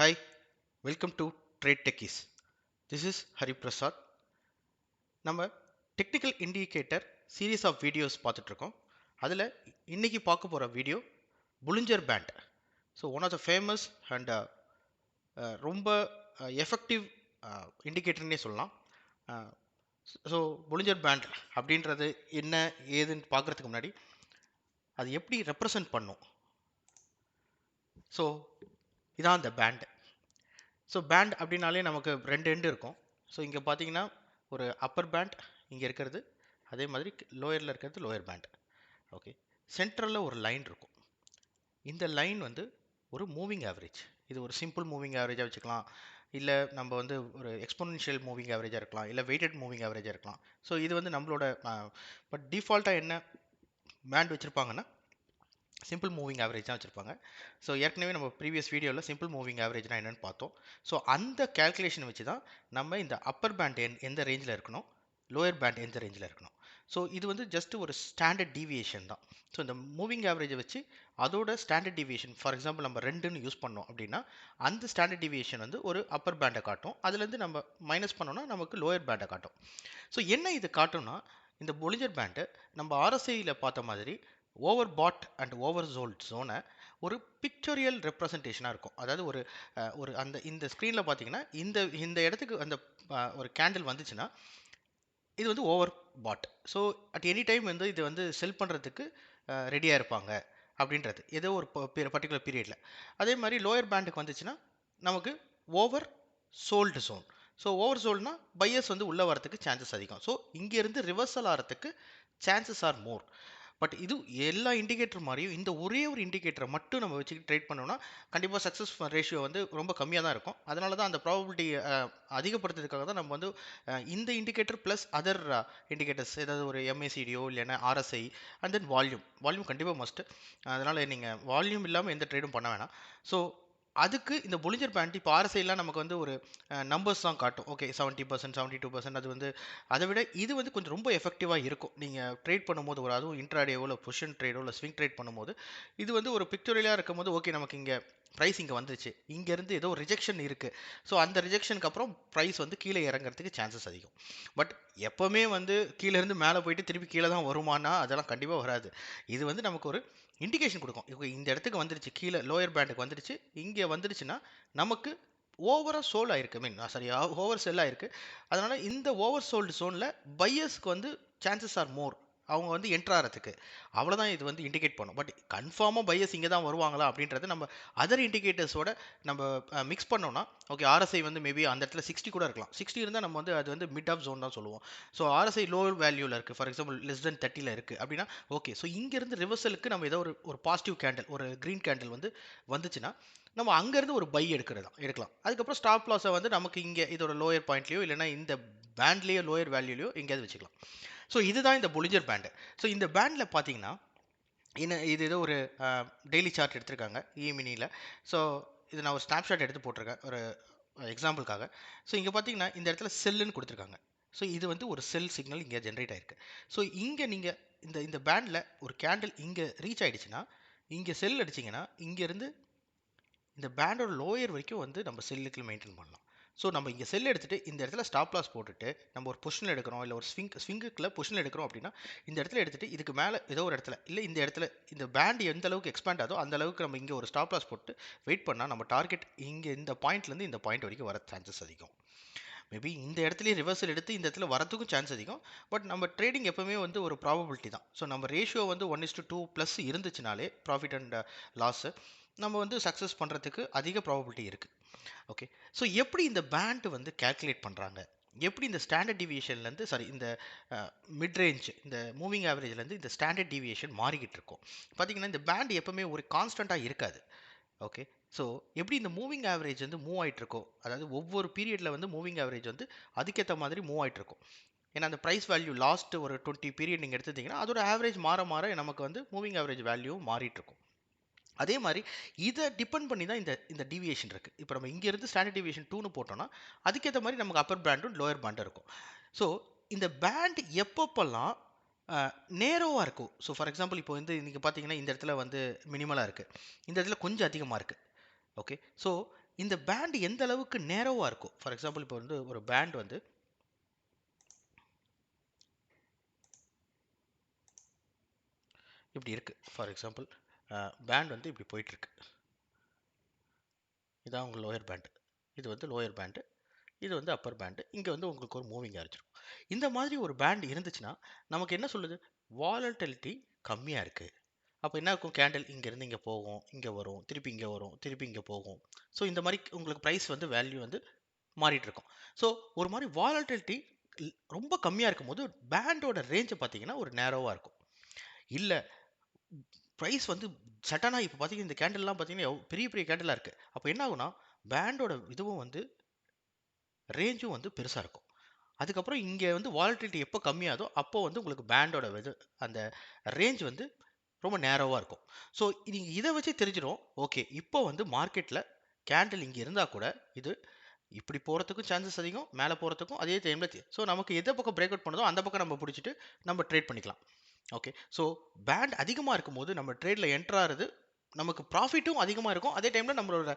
Hi, welcome to Trade Techies. This is Hari Prasad. நம்ம technical indicator series of videos பார்த்துட்டு இருக்கோம். அதில் இன்னைக்கு பார்க்க போகிற video Bollinger band. So one of the famous and ரொம்ப எஃபெக்டிவ் இண்டிகேட்டர்னே சொல்லலாம். ஸோ புலிஞ்சர் பேண்ட் அப்படின்றது என்ன ஏதுன்னு பார்க்குறதுக்கு முன்னாடி அது எப்படி ரெப்ரசன்ட் பண்ணும். ஸோ இதான் அந்த பேண்டு. ஸோ பேண்ட் அப்படின்னாலே நமக்கு ரெண்டு எண்டு இருக்கும். ஸோ இங்கே பார்த்தீங்கன்னா ஒரு அப்பர் பேண்ட் இங்கே இருக்கிறது, அதே மாதிரி லோயரில் இருக்கிறது லோயர் பேண்ட். ஓகே, சென்ட்ரலில் ஒரு லைன் இருக்கும். இந்த லைன் வந்து ஒரு மூவிங் ஆவரேஜ். இது ஒரு சிம்பிள் மூவிங் ஆவரேஜாக வச்சுக்கலாம், இல்லை நம்ம வந்து ஒரு எக்ஸ்போனென்ஷியல் மூவிங் ஆவரேஜாக இருக்கலாம், இல்லை வெயிட்டட் மூவிங் ஆவரேஜாக இருக்கலாம். ஸோ இது வந்து நம்மளோட பட் டிஃபால்ட்டாக என்ன பேண்ட் வச்சுருப்பாங்கன்னா சிம்பிள் மூவிங் ஆவரேஜ் தான் வச்சுருப்பாங்க. ஸோ ஏற்கனவே நம்ம ப்ரீவியஸ் வீடியோவில் சிம்பிள் மூவிங் ஆவரேஜ்னா என்னென்னு பார்த்தோம். ஸோ அந்த கேல்குலேஷன் வச்சு தான் நம்ம இந்த அப்பர் பேண்ட் எந்த ரேஞ்சில் இருக்கணும், லோயர் பேண்ட் எந்த ரேஞ்சில் இருக்கணும். ஸோ இது வந்து ஜஸ்ட் ஒரு ஸ்டாண்டர்ட் டீவியேஷன் தான். ஸோ இந்த மூவிங் ஆவரேஜை வச்சு அதோட ஸ்டாண்டர்ட் டீவியேஷன், ஃபார் எக்ஸாம்பிள் நம்ம 2ன்னு யூஸ் பண்ணோம் அப்படின்னா அந்த ஸ்டாண்டர்ட் டீவியேஷன் வந்து ஒரு அப்பர் பேண்டை காட்டும். அதுலேருந்து நம்ம மைனஸ் பண்ணோம்னா நமக்கு லோயர் பேண்டை காட்டும். ஸோ என்ன இது காட்டும்னா, இந்த பொலிஞ்சர் பேண்டு நம்ம ஆர்எஸ்ஐயில் பார்த்த மாதிரி over bought and over sold ஜோனை ஒரு பிக்டோரியல் ரெப்ரசன்டேஷனாக இருக்கும். அதாவது ஒரு அந்த இந்த ஸ்க்ரீனில் பார்த்தீங்கன்னா இந்த இந்த இடத்துக்கு அந்த ஒரு கேண்டில் வந்துச்சுன்னா இது வந்து over pot. So at any time வந்து இது வந்து செல் பண்ணுறதுக்கு ரெடியாக இருப்பாங்க அப்படின்றது ஏதோ ஒரு பர்டிகுலர் பீரியடில். அதே மாதிரி லோயர் பேண்டுக்கு வந்துச்சுன்னா நமக்கு over sold zone. So over சோல்ட்னா பையர்ஸ் வந்து உள்ளே வரத்துக்கு சான்சஸ் அதிகம். ஸோ இங்கேருந்து ரிவர்சல் ஆகிறதுக்கு சான்சஸ் ஆர் மோர். பட் இது எல்லா இண்டிகேட்டர் மாதிரியும் இந்த ஒரே ஒரு இண்டிகேட்டரை மட்டும் நம்ம வச்சுக்கிட்டு ட்ரேட் பண்ணோம்னா கண்டிப்பாக சக்ஸஸ் ரேஷியோ வந்து ரொம்ப கம்மியாக தான் இருக்கும். அதனால தான் அந்த ப்ராபபிலிட்டி அதிகப்படுத்துறதுக்காக தான் நம்ம வந்து இந்த இண்டிகேட்டர் ப்ளஸ் அதர் இண்டிகேட்டர்ஸ், ஏதாவது ஒரு எம்ஏசிடியோ இல்லைன்னா ஆர்எஸ்ஐ அண்ட் தென் வால்யூம் கண்டிப்பாக மஸ்ட்டு. அதனால் நீங்கள் வால்யூம் இல்லாமல் எந்த ட்ரேடும் பண்ண வேணாம். ஸோ அதுக்கு இந்த பொலிஞ்சர் பேண்ட் இப்போ ஆர்எஸ்ஐலாம் நமக்கு வந்து ஒரு நம்பர்ஸ் தான் காட்டும். ஓகே, 70%, 72%. அது வந்து அதை விட இது வந்து கொஞ்சம் ரொம்ப எஃபெக்டிவாக இருக்கும் நீங்கள் ட்ரேட் பண்ணும்போது. ஒரு அதுவும் இன்ட்ராடேவோ இல்லை பொசிஷன் ட்ரேடோ இல்லை ஸ்விங் ட்ரேட் பண்ணும்போது இது வந்து ஒரு பிக்டோரியலாக இருக்கும் போது ஓகே நமக்கு இங்கே ப்ரைஸ் இங்கே வந்துச்சு, இங்கேருந்து ஏதோ ரிஜெக்ஷன் இருக்குது. ஸோ அந்த ரிஜெக்ஷனுக்கு அப்புறம் ப்ரைஸ் வந்து கீழே இறங்குறதுக்கு சான்சஸ் அதிகம். பட் எப்போவுமே வந்து கீழேருந்து மேலே போயிட்டு திருப்பி கீழே தான் வருமானா அதெல்லாம் கண்டிப்பாக வராது. இது வந்து நமக்கு ஒரு இண்டிகேஷன் கொடுக்கும். இப்போ இந்த இடத்துக்கு வந்துடுச்சு, கீழே லோயர் பேண்டுக்கு வந்துடுச்சு, இங்கே வந்துடுச்சுன்னா நமக்கு ஓவராக சோல் ஆயிருக்கு, சாரி ஓவர் செல் ஆயிருக்கு. அதனால இந்த ஓவர் சோல்டு ஜோனில் பையர்ஸ்க்கு வந்து சான்சஸ் ஆர் மோர், அவங்க வந்து என்ட்ரு ஆகிறதுக்கு. அவ்வளோதான் இது வந்து இண்டிகேட் பண்ணும். பட் கன்ஃபார்மாக பையர்ஸ் இங்கே தான் வருவாங்களா அப்படின்றது நம்ம அதர் இண்டிகேட்டர்ஸோட நம்ம மிக்ஸ் பண்ணோம்னா ஓகே, ஆர்எஸ்ஐ வந்து மேபி அந்த இடத்துல 60 கூட இருக்கலாம். 60 இருந்தால் நம்ம வந்து அது வந்து மிட் ஆஃப் ஜோன் தான் சொல்லுவோம். ஸோ ஆர்எஸ்ஐ லோவர் வேல்யூவில் இருக்குது, ஃபார் எக்ஸாம்பிள் லெஸ் தென் 30 இருக்குது அப்படின்னா ஓகே. ஸோ இங்கேருந்து ரிவர்சலுக்கு நம்ம ஏதோ ஒரு பாசிட்டிவ் கேண்டில், ஒரு க்ரீன் கேண்டில் வந்து வந்துச்சுன்னா நம்ம அங்கேருந்து ஒரு பை எடுக்கலாம். அதுக்கப்புறம் ஸ்டாப் லாஸை வந்து நமக்கு இங்கே இதோட லோயர் பாயிண்ட்லேயோ இல்லைனா இந்த பேண்ட்லேயோ லோயர் வேல்யூலையோ எங்கேயாவது வச்சுக்கலாம். ஸோ இதுதான் இந்த பொலிஞ்சர் பேண்டு. ஸோ இந்த பேண்டில் பார்த்தீங்கன்னா இது ஏதோ ஒரு டெய்லி சார்ட் எடுத்திருக்காங்க ஈமினியில். ஸோ இது நான் ஒரு ஸ்னாப்ஷாட் எடுத்து போட்டிருக்கேன் ஒரு எக்ஸாம்பிளுக்காக. ஸோ இங்கே பார்த்தீங்கன்னா இந்த இடத்துல செல்லுன்னு கொடுத்துருக்காங்க. ஸோ இது வந்து ஒரு செல் சிக்னல் இங்கே ஜென்ரேட் ஆயிருக்கு. ஸோ இங்கே நீங்கள் இந்த பேண்டில் ஒரு கேண்டில் இங்கே ரீச் ஆகிடுச்சுன்னா இங்கே செல் அடிச்சிங்கன்னா இங்கேருந்து இந்த பேண்டோட லோயர் வரைக்கும் வந்து நம்ம செல்லுக்கு மெயின்டைன் பண்ணலாம். ஸோ நம்ம இங்கே செல் எடுத்துகிட்டு இந்த இடத்துல ஸ்டாப் லாஸ் போட்டுட்டு நம்ம ஒரு பொசிஷன் எடுக்கிறோம், இல்லை ஒரு ஸ்விங்குக்குள்ள பொசிஷன் எடுக்கிறோம் அப்படின்னா இந்த இடத்துல எடுத்துகிட்டு இதுக்கு மேலே ஏதோ ஒரு இடத்துல இல்லை இந்த இடத்துல இந்த பேண்ட் எந்த அளவுக்கு எக்ஸ்பேண்ட் ஆதோ அந்த அளவுக்கு நம்ம இங்கே ஒரு ஸ்டாப் லாஸ் போட்டு வெயிட் பண்ணால் நம்ம டார்கெட் இங்கே இந்த பாயிண்ட்லேருந்து இந்த பாயிண்ட் வரைக்கும் வர சான்சஸ் அதிகம். மேபி இந்த இடத்துலையும் ரிவர்சல் எடுத்து இந்த இடத்துல வரத்துக்கும் சான்ஸ் அதிகம். பட் நம்ம ட்ரேடிங் எப்போவுமே வந்து ஒரு ப்ராபபிலிட்டி தான். ஸோ நம்ம ரேஷியோ வந்து 1:2 ப்ளஸ் இருந்துச்சுனாலே ப்ராஃபிட் அண்ட் லாஸு நம்ம வந்து சக்ஸஸ் பண்ணுறதுக்கு அதிக ப்ராபபிலிட்டி இருக்குது. ஓகே, ஸோ எப்படி இந்த பேண்ட் வந்து கேல்குலேட் பண்ணுறாங்க, எப்படி இந்த ஸ்டாண்டர்ட் டிவியேஷன்லேருந்து சாரி இந்த மிட் ரேஞ்ச் இந்த மூவிங் ஆவரேஜ்லேருந்து இந்த ஸ்டாண்டர்ட் டிவியேஷன் மாறிக்கிட்டு இருக்கும். பார்த்தீங்கன்னா இந்த பேண்ட் எப்போவுமே ஒரு கான்ஸ்டண்ட்டாக இருக்காது. ஓகே, ஸோ எப்படி இந்த மூவிங் ஆவரேஜ் வந்து மூவ் ஆகிட்டு இருக்கோ, அதாவது ஒவ்வொரு பீரியடில் வந்து மூவிங் ஆவரேஜ் வந்து அதுக்கேற்ற மாதிரி மூவ் ஆகிட்டு இருக்கும். ஏன்னா அந்த ப்ரைஸ் வேல்யூ லாஸ்ட் ஒரு 20 பீரியட் நீங்கள் எடுத்துட்டிங்கன்னா அதோட ஆவரேஜ் மாற மாற நமக்கு வந்து மூவிங் ஆவரேஜ் வேல்யூ மாறிட்டு இருக்கும். அதே மாதிரி இதை டிபெண்ட் பண்ணி தான் இந்த டிவியேஷன் இருக்குது. இப்போ நம்ம இங்கேருந்து ஸ்டாண்டர்ட் டிவியேஷன் 2ன்னு போட்டோம்னா அதுக்கேற்ற மாதிரி நமக்கு அப்பர் பேண்டும் லோயர் பேண்டும் இருக்கும். ஸோ இந்த பேண்ட் எப்பப்பெல்லாம் நேரோவாக இருக்கும். ஸோ ஃபார் எக்ஸாம்பிள் இப்போ வந்து நீங்கள் பார்த்தீங்கன்னா இந்த இடத்துல வந்து மினிமலாக இருக்குது, இந்த இடத்துல கொஞ்சம் அதிகமாக இருக்குது. ஓகே, ஸோ இந்த பேண்ட் எந்த அளவுக்கு நேரோவாக இருக்கும், ஃபார் எக்ஸாம்பிள் இப்போ வந்து ஒரு பேண்ட் வந்து இப்படி இருக்குது. ஃபார் எக்ஸாம்பிள் பேண்ட் வந்து இப்படி போயிட்டுருக்கு. இதான் உங்கள் லோயர் பேண்டு, இது வந்து லோயர் பேண்டு, இது வந்து அப்பர் பேண்டு. இங்கே வந்து உங்களுக்கு ஒரு மூவிங் ஆரம்பிச்சிடும். இந்த மாதிரி ஒரு பேண்ட் இருந்துச்சுன்னா நமக்கு என்ன சொல்லுது, வாலட்டிலிட்டி கம்மியாக இருக்குது. அப்போ என்ன இருக்கும், கேண்டில் இங்கேருந்து இங்கே போகும், இங்கே வரும், திருப்பி இங்கே வரும், திருப்பி இங்கே போகும். ஸோ இந்த மாதிரி உங்களுக்கு ப்ரைஸ் வந்து வேல்யூ வந்து மாறிட்டு இருக்கும். ஸோ ஒரு மாதிரி வாலட்டிலிட்டி ரொம்ப கம்மியாக இருக்கும் போது பேண்டோட ரேஞ்சை பார்த்தீங்கன்னா ஒரு நேரோவாக இருக்கும். இல்லை ப்ரைஸ் வந்து சட்டனாக இப்போ பார்த்தீங்கன்னா இந்த கேண்டில்லாம் பார்த்தீங்கன்னா பெரிய பெரிய கேண்டிலாக இருக்குது. அப்போ என்ன ஆகுனா பேண்டோட இதுவும் வந்து ரேஞ்சும் வந்து பெருசாக இருக்கும். அதுக்கப்புறம் இங்கே வந்து வாலட்டிலிட்டி எப்போ கம்மியாதோ அப்போ வந்து உங்களுக்கு பேண்டோட இது அந்த ரேஞ்ச் வந்து ரொம்ப நேரோவாக இருக்கும். ஸோ நீங்கள் இதை வச்சு தெரிஞ்சிடும், ஓகே இப்போ வந்து மார்க்கெட்டில் கேண்டில் இங்கே இருந்தால் கூட இது இப்படி போகிறதுக்கும் சான்சஸ் அதிகம், மேலே போகிறதுக்கும் அதே டைமில். ஸோ நமக்கு எந்த பக்கம் பிரேக் அவுட் பண்ணுதோ அந்த பக்கம் நம்ம பிடிச்சிட்டு நம்ம ட்ரேட் பண்ணிக்கலாம். ஓகே, ஸோ பேண்ட் அதிகமாக இருக்கும்போது நம்ம ட்ரேடில் என்ட்ரு ஆகிறது நமக்கு ப்ராஃபிட்டும் அதிகமாக இருக்கும், அதே டைமில் நம்மளோட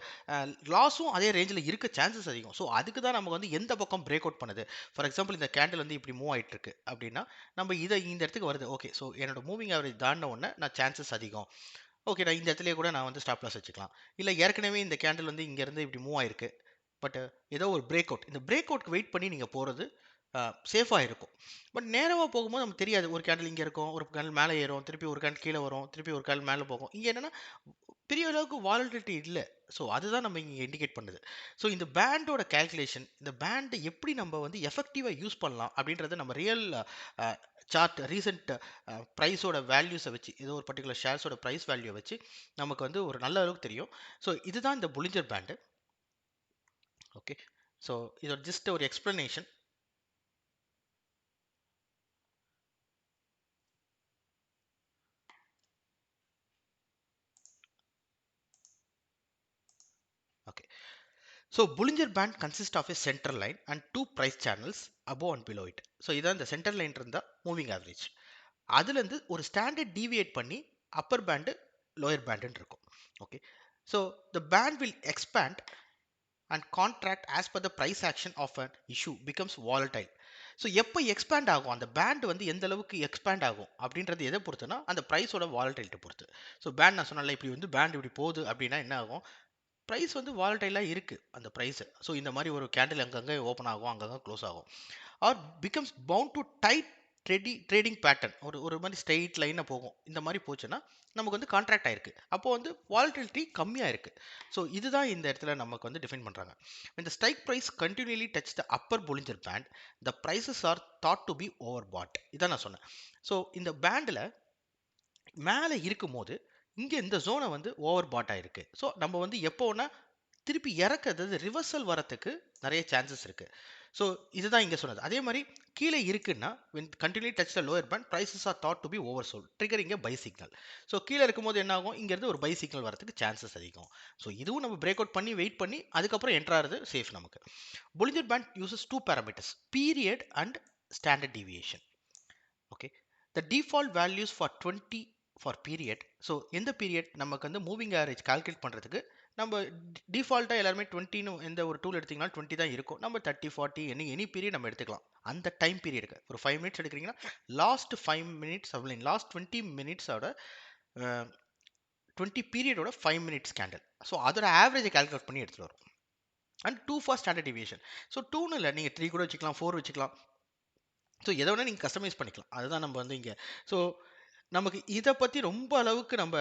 லாஸும் அதே ரேஞ்சில் இருக்க சான்சஸ் அதிகம். ஸோ அதுக்கு தான் நமக்கு வந்து எந்த பக்கம் பிரேக் அவுட் பண்ணுது. ஃபார் எக்ஸாம்பிள் இந்த கேண்டில் வந்து இப்படி மூவ் ஆகிட்டு இருக்கு அப்படின்னா நம்ம இதை இந்த இடத்துக்கு வருது, ஓகே ஸோ என்னோட மூவிங் ஆவரேஜ் தாண்டின உடனே நான் சான்சஸ் அதிகம், ஓகே நான் இந்த இடத்துலயே கூட நான் வந்து ஸ்டாப் லாஸ் வச்சுக்கலாம். இல்லை ஏற்கனவே இந்த கேண்டில் வந்து இங்கேருந்து இப்படி மூவ் ஆயிருக்கு, பட் ஏதோ ஒரு பிரேக் அவுட், இந்த பிரேக் அவுட்க்கு வெயிட் பண்ணி நீங்கள் போகிறது சேஃபாக இருக்கும். பட் நேரமாக போகும்போது நமக்கு தெரியாது, ஒரு கேண்டில் இங்கே இருக்கும், ஒரு கேண்டில் மேலே ஏறும், திருப்பி ஒரு கேண்டில் கீழே வரும், திருப்பி ஒரு கேண்டில் மேலே போகும். இங்கே என்னென்னா பெரிய அளவுக்கு வாலட்டிலிட்டி இல்லை. ஸோ அதுதான் நம்ம இங்கே இண்டிகேட் பண்ணுது. ஸோ இந்த பேண்டோட கேல்குலேஷன், இந்த பேண்டை எப்படி நம்ம வந்து எஃபெக்டிவாக யூஸ் பண்ணலாம் அப்படின்றத நம்ம ரியல் சார்ட் ரீசெண்ட் ப்ரைஸோட வேல்யூஸை வச்சு, ஏதோ ஒரு பர்டிகுலர் ஷேர்ஸோட ப்ரைஸ் வேல்யூ வச்சு நமக்கு வந்து ஒரு நல்ல அளவுக்கு தெரியும். ஸோ இதுதான் இந்த புலிஞ்சர் பேண்டு. ஓகே, ஸோ இதோட ஜஸ்ட் ஒரு explanation. Okay, so Bollinger band consist of a centre line and two price channels above and below it. So இதான் இந்த சென்டர் லைன் இருந்தால் மூவிங் ஆவரேஜ். அதுலேருந்து ஒரு ஸ்டாண்டர்ட் டீவியேட் பண்ணி அப்பர் பேண்டு லோயர் பேண்டுன்னு இருக்கும். Okay, so the band will expand and contract as per the price action of an issue becomes volatile. So எப்போ expand ஆகும், அந்த பேண்ட் வந்து எந்த அளவுக்கு எக்ஸ்பேண்ட் ஆகும் அப்படின்றது எதை பொறுத்துனா அந்த ப்ரைஸோட வாலடைலிட்டி பொறுத்து. ஸோ பேண்ட் நான் சொன்னால இப்படி வந்து பேண்ட் இப்படி போகுது அப்படின்னா என்ன ஆகும், ப்ரைஸ் வந்து வாலடைலாக இருக்குது அந்த ப்ரைஸ். ஸோ இந்த மாதிரி ஒரு கேண்டில் அங்கங்கே ஓப்பன் ஆகும், அங்கங்கே க்ளோஸ் ஆகும். Or becomes bound to tight trading pattern, ஒரு மாதிரி ஸ்ட்ரெயிட் லைனாக போகும். இந்த மாதிரி போச்சுன்னா நமக்கு வந்து கான்ட்ராக்ட் ஆயிருக்கு, அப்போ வந்து வாலட்டிலிட்டி கம்மியாக இருக்குது. ஸோ இதுதான் இந்த இடத்துல நமக்கு வந்து டிஃபைன் பண்ணுறாங்க. இந்த strike price continuously touch the upper Bollinger band, the prices are thought to be over bought. இதான் நான் சொன்னேன். ஸோ இந்த பேண்டில் மேலே இருக்கும்போது இங்கே இந்த ஜோனை வந்து ஓவர் பாட் ஆயிருக்கு. ஸோ நம்ம வந்து எப்போனா திருப்பி இறக்கிறது ரிவர்சல் வரத்துக்கு நிறைய சான்சஸ் இருக்குது. ஸோ இதுதான் இங்கே சொன்னது. அதே மாதிரி கீழே இருக்குன்னா when continue touch the lower band prices are thought to be oversold triggering a buy signal. So கீழே இருக்கும்போது என்ன ஆகும், இங்கேருந்து ஒரு பை சிக்னல் வரதுக்கு சான்சஸ் அதிகம். ஸோ இதுவும் நம்ம பிரேக் அவுட் பண்ணி வெயிட் பண்ணி அதுக்கப்புறம் என்ட்ராகிறது சேஃப் நமக்கு. Bollinger Band uses two parameters, period and standard deviation. Okay, the default values for 20 for period. So எந்த பீரியட் நமக்கு வந்து மூவிங் ஆவரேஜ் கால்குலேட் பண்ணுறதுக்கு நம்ம டிஃபால்ட்டாக எல்லாருமே 20ன்னு எந்த ஒரு டூல் எடுத்திங்கனாலும் 20 தான் இருக்கும். நம்ம 30 40 எனி பீரியட் நம்ம எடுத்துக்கலாம். அந்த டைம் பீரியடுக்கு ஒரு 5 மினிட்ஸ் எடுக்கிறீங்கன்னா லாஸ்ட் 5 மினிட்ஸ் அப்படின்னு லாஸ்ட் 20 மினிட்ஸோட 20 பீரியடோட 5 மினிட்ஸ் கேண்டில். ஸோ அதோட ஆவரேஜை கால்குலேட் பண்ணி எடுத்துகிட்டு வரும். And 2 for standard deviation. So 2ன்னு இல்லை, நீங்கள் 3 கூட வச்சுக்கலாம், 4 வச்சுக்கலாம். ஸோ எதை வேணால் நீங்கள் கஸ்டமைஸ் பண்ணிக்கலாம். அதுதான் நம்ம வந்து இங்கே. ஸோ நமக்கு இதை பற்றி ரொம்ப அளவுக்கு நம்ம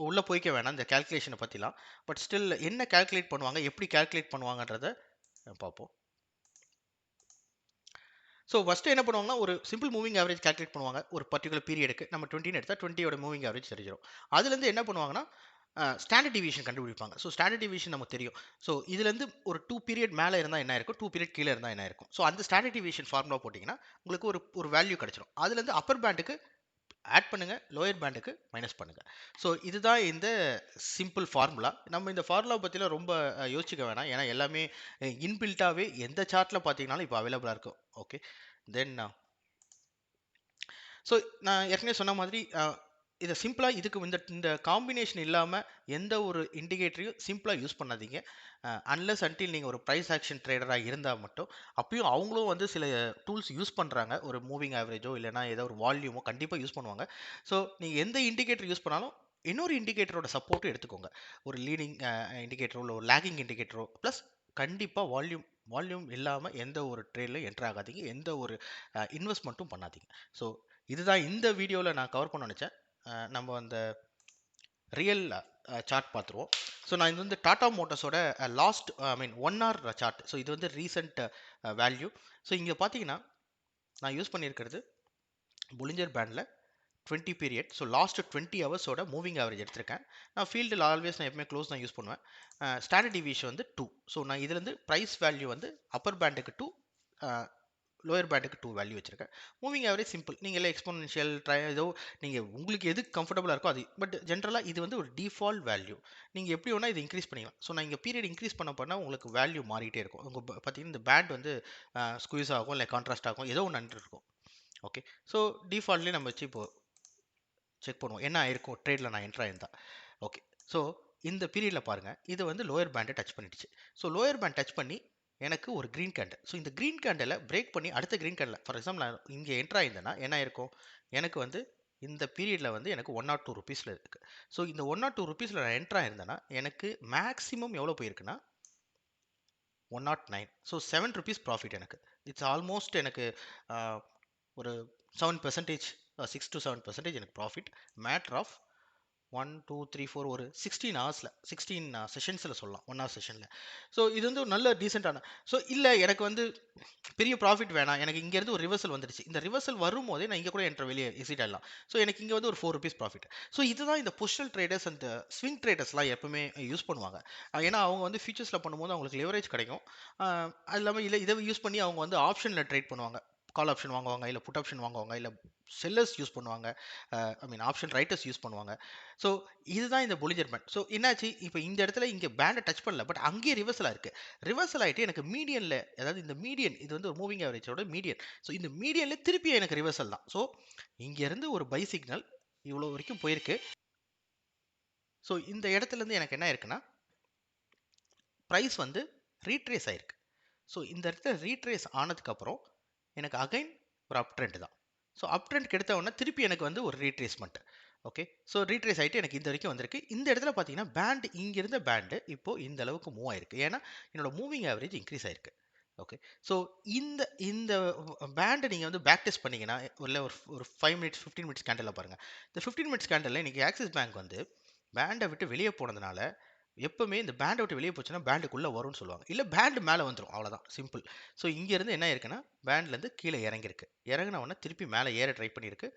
உள்ளே போய்க்க வேணாம் இந்த கேல்குலேஷனை பற்றிலாம். பட் ஸ்டில் என்ன கேல்குலேட் பண்ணுவாங்க, எப்படி கேல்குலேட் பண்ணுவாங்கன்றத பார்ப்போம். ஸோ ஃபஸ்ட்டு என்ன பண்ணுவாங்கன்னா ஒரு சிம்பிள் மூவிங் ஆவரேஜ் கேல்குலேட் பண்ணுவாங்க. ஒரு பர்டிகுலர் பீரியடுக்கு நம்ம 20ன்னு எடுத்தால் 20யோட மூவிங் ஆவரேஜ் தெரிஞ்சிடும். அதுலேருந்து என்ன பண்ணுவாங்கன்னா ஸ்டாண்டர்ட் டிவியேஷன் கண்டுபிடிப்பாங்க. ஸோ ஸ்டாண்டர்ட் டிவியேஷன் நமக்கு தெரியும். ஸோ இதுலேருந்து ஒரு 2 பீரியட் மேலே இருந்தால் என்ன இருக்கும், 2 பீரியட் கீழே இருந்தால் என்ன இருக்கும். ஸோ அந்த ஸ்டாண்டர்ட் டிவியேஷன் ஃபார்முலா போட்டிங்கன்னா உங்களுக்கு ஒரு வேல்யூ கிடச்சிடும். அதுலேருந்து அப்பர் பேண்டுக்கு ஆட் பண்ணுங்கள், லோயர் பேண்டுக்கு மைனஸ் பண்ணுங்கள். ஸோ இதுதான் இந்த சிம்பிள் ஃபார்முலா. நம்ம இந்த ஃபார்முலா பற்றிலாம் ரொம்ப யோசிச்சுக்க வேணாம், ஏன்னா எல்லாமே இன்பில்ட்டாகவே எந்த சார்ட்டில் பார்த்தீங்கனாலும் இப்போ அவைலபிளாக இருக்கும். ஓகே, தென் ஸோ நான் ஏற்கனவே சொன்ன மாதிரி இதை சிம்பிளாக இதுக்கு இந்த காம்பினேஷன் இல்லாமல் எந்த ஒரு இண்டிகேட்டரையும் சிம்பிளாக யூஸ் பண்ணாதீங்க. அன்லெஸ் அன்டில் நீங்கள் ஒரு ப்ரைஸ் ஆக்ஷன் ட்ரேடராக இருந்தால் மட்டும். அப்பயும் அவங்களும் வந்து சில டூல்ஸ் யூஸ் பண்ணுறாங்க. ஒரு மூவிங் ஆவரேஜோ இல்லைனா ஏதோ ஒரு வால்யூமோ கண்டிப்பாக யூஸ் பண்ணுவாங்க. ஸோ நீங்கள் எந்த இண்டிகேட்டர் யூஸ் பண்ணாலும் இன்னொரு இண்டிகேட்டரோட சப்போர்ட்டும் எடுத்துக்கோங்க. ஒரு லீடிங் இண்டிகேட்டரோ இல்லை ஒரு லேகிங் இண்டிகேட்டரோ ப்ளஸ் கண்டிப்பாக வால்யூம் இல்லாமல் எந்த ஒரு ட்ரேட்லையும் என்ட்ரு ஆகாதீங்க. எந்த ஒரு இன்வெஸ்ட்மெண்ட்டும் பண்ணாதீங்க. ஸோ இதுதான் இந்த வீடியோவில் நான் கவர் பண்ண நினச்சேன். நம்ம அந்த ரியல் சார்ட் பார்த்துருவோம். ஸோ நான் இது வந்து டாடா மோட்டர்ஸோட last one hour chart. So இது வந்து ரீசெண்ட் வேல்யூ. ஸோ இங்கே பார்த்தீங்கன்னா நான் யூஸ் பண்ணியிருக்கிறது புலிஞ்சர் பேண்டில் 20 பீரியட். ஸோ லாஸ்ட் 20 ஹவர்ஸோட மூவிங் ஆவரேஜ் எடுத்திருக்கேன். நான் ஃபீல்டில் ஆல்வேஸ் நான் எப்பவுமே க்ளோஸ் தான் யூஸ் பண்ணுவேன். ஸ்டாண்டர்ட் டிவியேஷன் வந்து 2. ஸோ நான் இதுலேருந்து ப்ரைஸ் வேல்யூ வந்து அப்பர் பேண்டுக்கு 2, லோயர் பேண்டுக்கு 2 வேல்யூ வச்சிருக்கேன். Moving average simple. நீங்கள் எக்ஸ்போனென்ஷியல் ஏதோ நீங்கள் உங்களுக்கு எது கம்ஃபர்டபுளாக இருக்கோ அது. பட் ஜென்ரலாக இது வந்து ஒரு டிஃபால்ட் வேல்யூ. நீங்கள் எப்படி வேணால் இது இன்க்ரீஸ் பண்ணிக்கலாம். ஸோ நான் இங்கே பீரியட் இன்க்ரீஸ் பண்ண உங்களுக்கு வேல்யூ மாறிட்டே இருக்கும். உங்கள் பார்த்தீங்கன்னா இந்த பேண்ட் வந்து ஸ்குவீஸ் ஆகும் இல்லை கான்ட்ராஸ்ட் ஆகும், ஏதோ ஒன்று இருக்கும். ஓகே, ஸோ டிஃபால்ட்லேயே நம்ம வச்சு இப்போ செக் பண்ணுவோம் என்ன ஆயிருக்கும் ட்ரேடில் நான் என்ட்ரு ஆயிருந்தா. ஓகே, ஸோ இந்த பீரியடில் பாருங்கள் இது வந்து லோயர் பேண்டை டச் பண்ணிடுச்சு. ஸோ லோயர் பேண்ட் டச் பண்ணி எனக்கு ஒரு க்ரீன் கேண்டில். ஸோ இந்த க்ரீன் கேண்டில் பிரேக் பண்ணி அடுத்த க்ரீன் கேண்டில் ஃபார் எக்ஸாம்பிள் நான் இங்கே என்ட்ரு ஆயிருந்தேன்னா என்ன ஆயிருக்கும், எனக்கு வந்து இந்த பீரியடில் வந்து எனக்கு 102 ருபீஸில் இருக்குது. ஸோ இந்த 102 ருபீஸில் நான் என்ட்ரு ஆயிருந்தேன்னா எனக்கு மேக்ஸிமம் எவ்வளோ போயிருக்குன்னா 109. ஸோ 7 ருபீஸ் ப்ராஃபிட் எனக்கு. இட்ஸ் ஆல்மோஸ்ட் எனக்கு ஒரு 7%, 6 to 7% எனக்கு ப்ராஃபிட். மேட்ரு ஆஃப் 1 2 3 4 ஒரு 16 ஹவர்ஸில் 16 செஷன்ஸில் சொல்லலாம், 1 ஹவர் செஷனில். ஸோ இது வந்து ஒரு நல்ல டீசெண்டான. ஸோ இல்லை எனக்கு வந்து பெரிய ப்ராஃபிட் வேணாம், எனக்கு இங்கேருந்து ஒரு ரிவர்சல் வந்துடுச்சு. இந்த ரிவர்சல் வரும்போதே நான் இங்கே கூட என்ட்ரு வெளியே எக்ஸிட் ஆகலாம். ஸோ எனக்கு இங்கே வந்து ஒரு 4 ருபீஸ் ப்ராஃபிட். ஸோ இதுதான் இந்த பொசிஷனல் ட்ரேடர்ஸ் அந்த ஸ்விங் ட்ரேடர்ஸ்லாம் எப்பவுமே யூஸ் பண்ணுவாங்க. ஏன்னா அவங்க வந்து ஃபியூச்சர்ஸில் பண்ணும்போது அவங்களுக்கு லெவரேஜ் கிடைக்கும். அது இல்லாமல் இல்லை இதை யூஸ் பண்ணி அவங்க வந்து ஆப்ஷனில் ட்ரேட் பண்ணுவாங்க. கால் ஆப்ஷன் வாங்குவாங்க, இல்லை புட் ஆப்ஷன் வாங்குவாங்க, இல்லை செல்லர்ஸ் யூஸ் பண்ணுவாங்க, ஆப்ஷன் ரைட்டர்ஸ் யூஸ் பண்ணுவாங்க. ஸோ இதுதான் இந்த பொலிஞ்சர் பேண்ட். ஸோ என்னாச்சு, இப்போ இந்த இடத்துல இங்கே பேண்டை டச் பண்ணல, பட் அங்கேயே ரிவர்சல் ஆயிருக்கு. ரிவர்சல் ஆகிட்டு எனக்கு மீடியனில், அதாவது இந்த மீடியன் இது வந்து ஒரு மூவிங் ஆவரேஜோட மீடியன். ஸோ இந்த மீடியனில் திருப்பி எனக்கு ரிவர்சல் தான். ஸோ இங்கேருந்து ஒரு பை சிக்னல் இவ்வளோ வரைக்கும் போயிருக்கு. ஸோ இந்த இடத்துலேருந்து எனக்கு என்ன இருக்குன்னா ப்ரைஸ் வந்து ரீட்ரேஸ் ஆயிருக்கு. ஸோ இந்த இடத்துல ரீட்ரேஸ் ஆனதுக்கப்புறம் எனக்கு அகைன் ஒரு அப் ட்ரெண்ட் தான். ஸோ அப் ட்ரெண்ட் எடுத்த உடனே திருப்பி எனக்கு வந்து ஒரு ரீட்ரேஸ்மெண்ட். ஓகே, ஸோ ரீட்ரேஸ் ஆகிட்டு எனக்கு இந்த வரைக்கும் வந்திருக்கு. இந்த இடத்துல பார்த்தீங்கன்னா பேண்ட் இங்கே இருந்த பேண்டு இப்போது இந்த அளவுக்கு மூவ் ஆயிருக்கு. ஏன்னா என்னோட மூவிங் ஆவரேஜ் இன்க்ரீஸ் ஆயிருக்கு. ஓகே, ஸோ இந்த இந்த பேண்டை நீங்கள் வந்து பேக் டெஸ்ட் பண்ணிங்கன்னா இல்லை ஒரு 5 மினிட்ஸ் 15 மினிட்ஸ் கேண்டலில் பாருங்கள். இந்த 15 மினிட்ஸ் கேண்டலில் இன்றைக்கி ஆக்சிஸ் பேங்க் வந்து பேண்டை விட்டு வெளியே போனதுனால எப்பவுமே இந்த பேண்டை விட்டு வெளியே போச்சுன்னா பேண்டுக்குள்ளே வரும்னு சொல்லுவாங்க, இல்லை பேண்டு மேலே வந்துடும், அவ்வளோதான் சிம்பிள். ஸோ இங்கேருந்து என்ன இருக்குன்னா பேண்ட்லேருந்து கீழே இறங்கியிருக்கு. இறங்கின உடனே திருப்பி மேலே ஏற ட்ரை பண்ணியிருக்கு,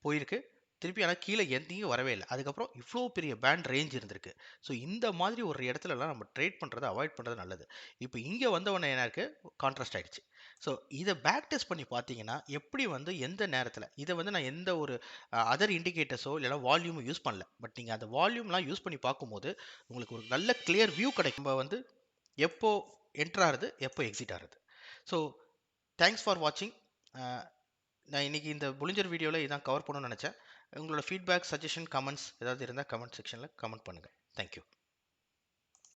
போயிருக்கு திருப்பி. ஆனால் கீழே எங்கேயும் வரவே இல்லை. அதுக்கப்புறம் இவ்வளோ பெரிய பேண்ட் ரேஞ்ச் இருந்திருக்கு. ஸோ இந்த மாதிரி ஒரு இடத்துலலாம் நம்ம ட்ரேட் பண்ணுறதை அவாய்ட் பண்ணுறது நல்லது. இப்போ இங்கே வந்தவொடனே என்ன இருக்குது, கான்ட்ராஸ்ட் ஆகிடுச்சு. ஸோ இதை பேக் டெஸ்ட் பண்ணி பார்த்தீங்கன்னா எப்படி வந்து எந்த நேரத்தில் இதை வந்து நான் எந்த ஒரு அதர் இண்டிகேட்டர்ஸோ இல்லைனா வால்யூமோ யூஸ் பண்ணல. பட் நீங்கள் அந்த வால்யூம்லாம் யூஸ் பண்ணி பார்க்கும்போது உங்களுக்கு ஒரு நல்ல கிளியர் வியூ கிடைக்கும். நம்ம வந்து எப்போ என்ட்ரு ஆகுது எப்போ எக்ஸிட் ஆகுது. ஸோ தேங்க்ஸ் ஃபார் வாட்சிங். நான் இன்றைக்கி இந்த புலிஞ்சர் வீடியோவில் இதான் கவர் பண்ணணும்னு நினச்சேன். உங்களோட ஃபீட்பேக், சஜஷன், கமெண்ட்ஸ் ஏதாவது இருந்தால் கமெண்ட் செக்ஷனில் கமெண்ட் பண்ணுங்கள். தேங்க்யூ.